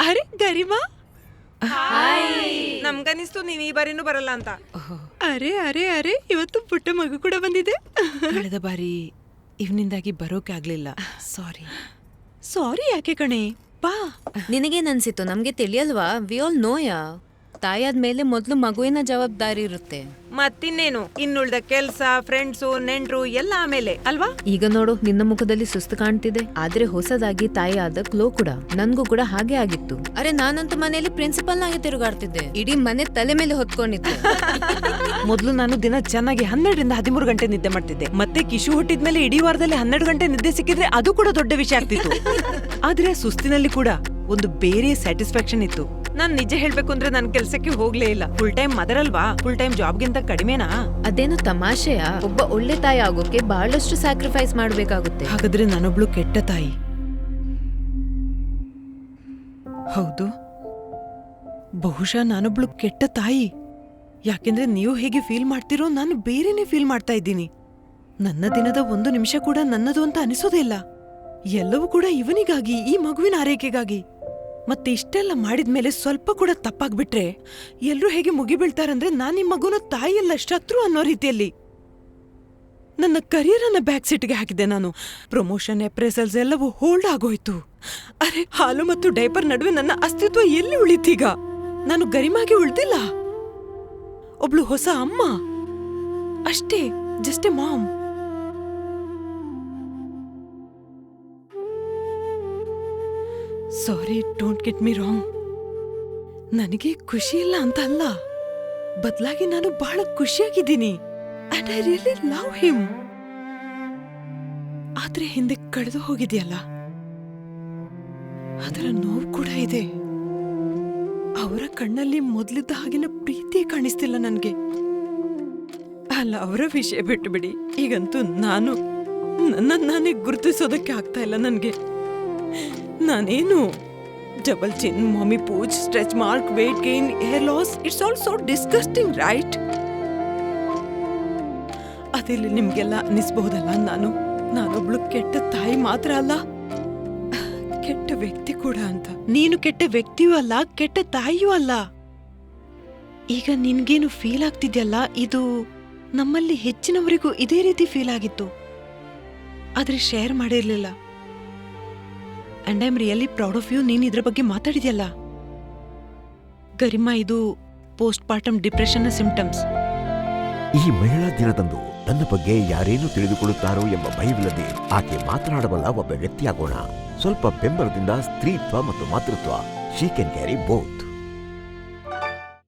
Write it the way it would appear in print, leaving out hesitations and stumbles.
ಅರೆ ಗರಿಮಾ, ನಮ್ಗನಿಸ್ತು ನೀವ್ ಈ ಬಾರಿನೂ ಬರಲ್ಲ ಅಂತ. ಅರೆ ಅರೆ ಅರೆ ಇವತ್ತು ಪುಟ್ಟ ಮಗು ಕೂಡ ಬಂದಿದೆ. ಕಳೆದ ಬಾರಿ ಇವನಿಂದಾಗಿ ಬರೋಕೆ ಆಗ್ಲಿಲ್ಲ. ಸಾರಿ. ಸಾರಿ ಯಾಕೆ ಕಣೆ, ಬಾ. ನಿನಗೇನ್ ಅನ್ಸಿತ್ತು? ನಮ್ಗೆ ತಿಳಿಯಲ್ವಾ? We all ನೋಯಾ. ತಾಯಾದ್ಮೇಲೆ ಮೊದ್ಲು ಮಗುವಿನ ಜವಾಬ್ದಾರಿ ಇರುತ್ತೆ. ಮತ್ತಿನ್ನೇನು, ಇನ್ನುಳ್ದ ಕೆಲ್ಸ, ಫ್ರೆಂಡ್ಸು, ನೆಂಟ್ರು ಎಲ್ಲ ಆಮೇಲೆ ಅಲ್ವಾ? ಈಗ ನೋಡು, ನಿನ್ನ ಮುಖದಲ್ಲಿ ಸುಸ್ತು ಕಾಣ್ತಿದೆ, ಆದ್ರೆ ಹೊಸದಾಗಿ ತಾಯಿ ಆದ ಗ್ಲೋ ಕೂಡ. ನನ್ಗೂ ಕೂಡ ಹಾಗೆ ಆಗಿತ್ತು. ಅರೆ ನಾನಂತೂ ಮನೆಯಲ್ಲಿ ಪ್ರಿನ್ಸಿಪಲ್ ನಾಗೆ ತಿರುಗಾಡ್ತಿದ್ದೆ, ಇಡೀ ಮನೆ ತಲೆ ಮೇಲೆ ಹೊತ್ಕೊಂಡಿದ್ದೆ. ಮೊದ್ಲು ನಾನು ದಿನ ಚೆನ್ನಾಗಿ 12 ರಿಂದ 13 ಗಂಟೆ ನಿದ್ದೆ ಮಾಡ್ತಿದ್ದೆ. ಮತ್ತೆ ಕಿಶು ಹುಟ್ಟಿದ್ಮೇಲೆ ಇಡೀ ವಾರದಲ್ಲಿ 12 ಗಂಟೆ ನಿದ್ದೆ ಸಿಕ್ಕಿದ್ರೆ ಅದು ಕೂಡ ದೊಡ್ಡ ವಿಷಯ ಆಗ್ತಿತ್ತು. ಆದ್ರೆ ಸುಸ್ತಿನಲ್ಲಿ ಕೂಡ ಒಂದು ಬೇರೆ ಸ್ಯಾಟಿಸ್ಫ್ಯಾಕ್ಷನ್ ಇತ್ತು. ನಾನ್ ನಿಜ ಹೇಳ್ಬೇಕು ಅಂದ್ರೆ ನನ್ ಕೆಲ್ಸಕ್ಕೆ ಹೋಗ್ಲೇ ಇಲ್ಲ. ಫುಲ್ ಟೈಮ್ ಮದರ್ ಅಲ್ವಾ, ಫುಲ್ ಟೈಮ್ ಜಾಬ್ಗಿಂತ ಕಡಿಮೆನಾ? ಅದೇನು ತಮಾಷೆಯ? ಒಬ್ಬ ಒಳ್ಳೆ ತಾಯಿ ಆಗೋಕೆ ಬಹಳಷ್ಟು ಸ್ಯಾಕ್ರಿಫೈಸ್ ಮಾಡ್ಬೇಕಾಗುತ್ತೆ. ಹಾಗಾದ್ರೆ ನಾನೊಬ್ಳು ಕೆಟ್ಟ ತಾಯಿ? ಹೌದು, ಬಹುಶಃ ನಾನೊಬ್ಳು ಕೆಟ್ಟ ತಾಯಿ. ಯಾಕೆಂದ್ರೆ ನೀವು ಹೇಗೆ ಫೀಲ್ ಮಾಡ್ತಿರೋ ನಾನು ಬೇರೆನೆ ಫೀಲ್ ಮಾಡ್ತಾ ಇದ್ದೀನಿ. ನನ್ನ ದಿನದ 1 ನಿಮಿಷ ಕೂಡ ನನ್ನದು ಅಂತ ಅನಿಸೋದೇ ಇಲ್ಲ. ಎಲ್ಲವೂ ಕೂಡ ಇವನಿಗಾಗಿ, ಈ ಮಗುವಿನ ಆರೈಕೆಗಾಗಿ. ಮತ್ತೆ ಇಷ್ಟೆಲ್ಲ ಮಾಡಿದ್ಮೇಲೆ ಸ್ವಲ್ಪ ಕೂಡ ತಪ್ಪಾಗ್ಬಿಟ್ರೆ ಎಲ್ರೂ ಹೇಗೆ ಮುಗಿಬೀಳ್ತಾರಂದ್ರೆ ನಾನ್ ಈ ಮಗುನ ತಾಯಿಯಲ್ಲ ಶತ್ರು ಅನ್ನೋ ರೀತಿಯಲ್ಲಿ. ನನ್ನ ಕರಿಯರ್ ಅನ್ನ ಬ್ಯಾಕ್ ಸೀಟ್ಗೆ ಹಾಕಿದೆ ನಾನು. ಪ್ರಮೋಷನ್, ಅಪ್ರೇಸಲ್ಸ್ ಎಲ್ಲವೂ ಹೋಲ್ಡ್ ಆಗೋಯ್ತು. ಅರೆ, ಹಾಲು ಮತ್ತು ಡೈಪರ್ ನಡುವೆ ನನ್ನ ಅಸ್ತಿತ್ವ ಎಲ್ಲಿ ಉಳಿತೀಗ? ನಾನು ಗರಿಮಾಗಿ ಉಳ್ದಿಲ್ಲ, ಒಬ್ಳು ಹೊಸ ಅಮ್ಮ ಅಷ್ಟೇ, just a mom. Sorry, don't get me wrong. ನನಗೆ ಖುಷಿ ಇಲ್ಲ ಅಂತ ಅಲ್ಲ, ಬದಲಾಗಿ ನಾನು ಬಹಳ ಖುಷಿಯಾಗಿದ್ದೀನಿ. And I really love him. ಆದ್ರೆ ಹಿಂದೆ ಕಳೆದು ಹೋಗಿದೆಯಲ್ಲ, ಅದರ ನೋವು ಕೂಡ ಇದೆ. ಅವರ ಕಣ್ಣಲ್ಲಿ ಮೊದಲಿದ್ದ ಹಾಗಿನ ಪ್ರೀತಿ ಕಾಣಿಸ್ತಿಲ್ಲ ನನ್ಗೆ. ಅಲ್ಲ, ಅವರ ವಿಷಯ ಬಿಟ್ಟು ಬಿಡಿ. ಈಗಂತೂ ನಾನೇ ಗುರುತಿಸೋದಕ್ಕೆ ಆಗ್ತಾ ಇಲ್ಲ ನನ್ಗೆ. ನಾನೇನು double chin, mummy pooch, stretch mark, weight gain, hair loss, it's all so disgusting, right? ಅದಿಲ್ಲಿ ನಿಮ್ಗೆಲ್ಲ ಅನಿಸ್ಬಹುದಲ್ಲ, ನಾನೊಬ್ಳು ಕೆಟ್ಟ ತಾಯಿ ಮಾತ್ರ ಅಲ್ಲ, ಕೆಟ್ಟ ವ್ಯಕ್ತಿ ಕೂಡ ಅಂತ. ನೀನು ಕೆಟ್ಟ ವ್ಯಕ್ತಿಯೂ ಅಲ್ಲ, ಕೆಟ್ಟ ತಾಯಿಯೂ ಅಲ್ಲ. ಈಗ ನಿನ್ಗೇನು ಫೀಲ್ ಆಗ್ತಿದ್ಯಲ್ಲ, ಇದು ನಮ್ಮಲ್ಲಿ ಹೆಚ್ಚಿನವರಿಗೂ ಇದೇ ರೀತಿ ಫೀಲ್ ಆಗಿತ್ತು, ಆದ್ರೆ ಶೇರ್ ಮಾಡಿರ್ಲಿಲ್ಲ. And I am really proud of you. ನೀನ್ ಇದ್ರ ಬಗ್ಗೆ ಮಾತಾಡಿದ್ಯಲ್ಲ ಗರಿಮಾ, ಇದು ಪೋಸ್ಟ್ ಪಾರ್ಟಮ್ ಡಿಪ್ರೆಷನ್ನ ಸಿಂಪ್ಟಮ್ಸ್. ಈ ಮಹಿಳಾ ದಿನದಂದು ನನ್ನ ಬಗ್ಗೆ ಯಾರೇನು ತಿಳಿದುಕೊಳ್ಳುತ್ತಾರೋ ಎಂಬ ಭಯವಿಲ್ಲದೆ ಆಕೆ ಮಾತನಾಡಬಲ್ಲ ಒಬ್ಬ ವ್ಯಕ್ತಿಯಾಗೋಣ. ಸ್ವಲ್ಪ ಬೆಂಬಲದಿಂದ ಸ್ತ್ರೀತ್ವ ಮತ್ತು ಮಾತೃತ್ವ, ಶಿ ಕ್ಯಾನ್ ಕ್ಯಾರಿ ಬೋತ್.